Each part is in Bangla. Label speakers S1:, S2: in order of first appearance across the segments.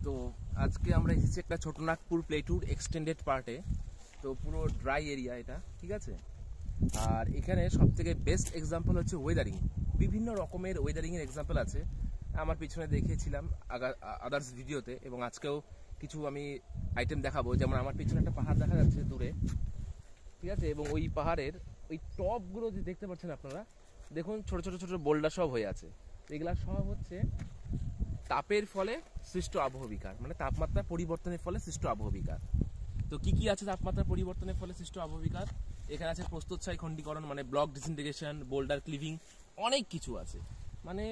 S1: তো আজকে আমরা এসেছি একটা ছোটনাগপুর প্লেটুর এক্সটেন্ডেড পার্টে। তো পুরো ড্রাই এরিয়া এটা, ঠিক আছে। আর এখানে সব থেকে বেস্ট এক্সাম্পল হচ্ছে ওয়েদারিং। বিভিন্ন রকমের ওয়েদারিংয়ের এক্সাম্পল আছে, আমার পিছনে দেখিয়েছিলাম আদার্স ভিডিওতে, এবং আজকেও কিছু আমি আইটেম দেখাবো। যেমন আমার পিছনে একটা পাহাড় দেখা যাচ্ছে দূরে, ঠিক আছে, এবং ওই পাহাড়ের ওই টপগুলো যে দেখতে পাচ্ছেন আপনারা, দেখুন ছোট ছোট ছোট বোল্ডার সব হয়ে আছে। এগুলা সব হচ্ছে তাপের ফলে সৃষ্ট আবহবিকার, মানে তাপমাত্রা পরিবর্তনের ফলে সৃষ্ট আবহবিকার। তো কি কি আছে তাপমাত্রা পরিবর্তনের ফলে সৃষ্ট আবহবিকার? এখানে আছে প্রস্তরছাই খণ্ডীকরণ, মানে ব্লক ডিসইন্টিগ্রেশন, বোল্ডার ক্লিভিং, অনেক কিছু আছে। মানে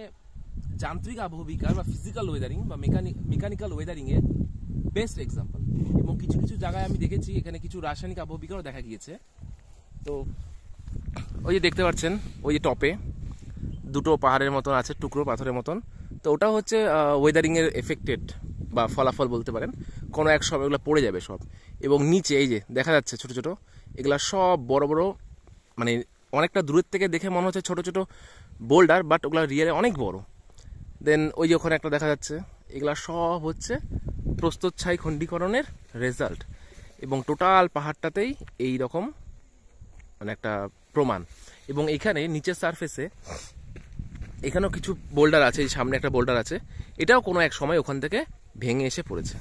S1: যান্ত্রিক আবহবিকার বা ফিজিক্যাল ওয়েদারিং বা মেকানিক্যাল ওয়েদারিং এর বেস্ট এক্সাম্পল। এবং কিছু কিছু জায়গায় আমি দেখেছি এখানে কিছু রাসায়নিক আবহবিকারও দেখা গিয়েছে। তো ওই যে দেখতে পাচ্ছেন, ওই যে টপে দুটো পাহাড়ের মতন আছে, টুকরো পাথরের মতন। তো ওটা হচ্ছে ওয়েদারিংয়ের এফেক্টেড বা ফলাফল বলতে পারেন। কোনো এক সময় এগুলো পড়ে যাবে সব। এবং নিচে এই যে দেখা যাচ্ছে ছোট ছোট, এগুলা সব বড় বড়, মানে অনেকটা দূরের থেকে দেখে মনে হচ্ছে ছোট ছোট বোল্ডার, বাট ওগুলো রিয়েলে অনেক বড়। দেন ওই যে ওখানে একটা দেখা যাচ্ছে, এগুলা সব হচ্ছে প্রস্তরছাই খণ্ডীকরণের রেজাল্ট। এবং টোটাল পাহাড়টাতেই এই রকম মানে একটা প্রমাণ। এবং এখানে নিচের সারফেসে এখানেও কিছু বোল্ডার আছে, এই সামনে একটা বোল্ডার আছে, এটাও কোনো এক সময় ওখান থেকে ভেঙে এসে পড়েছে।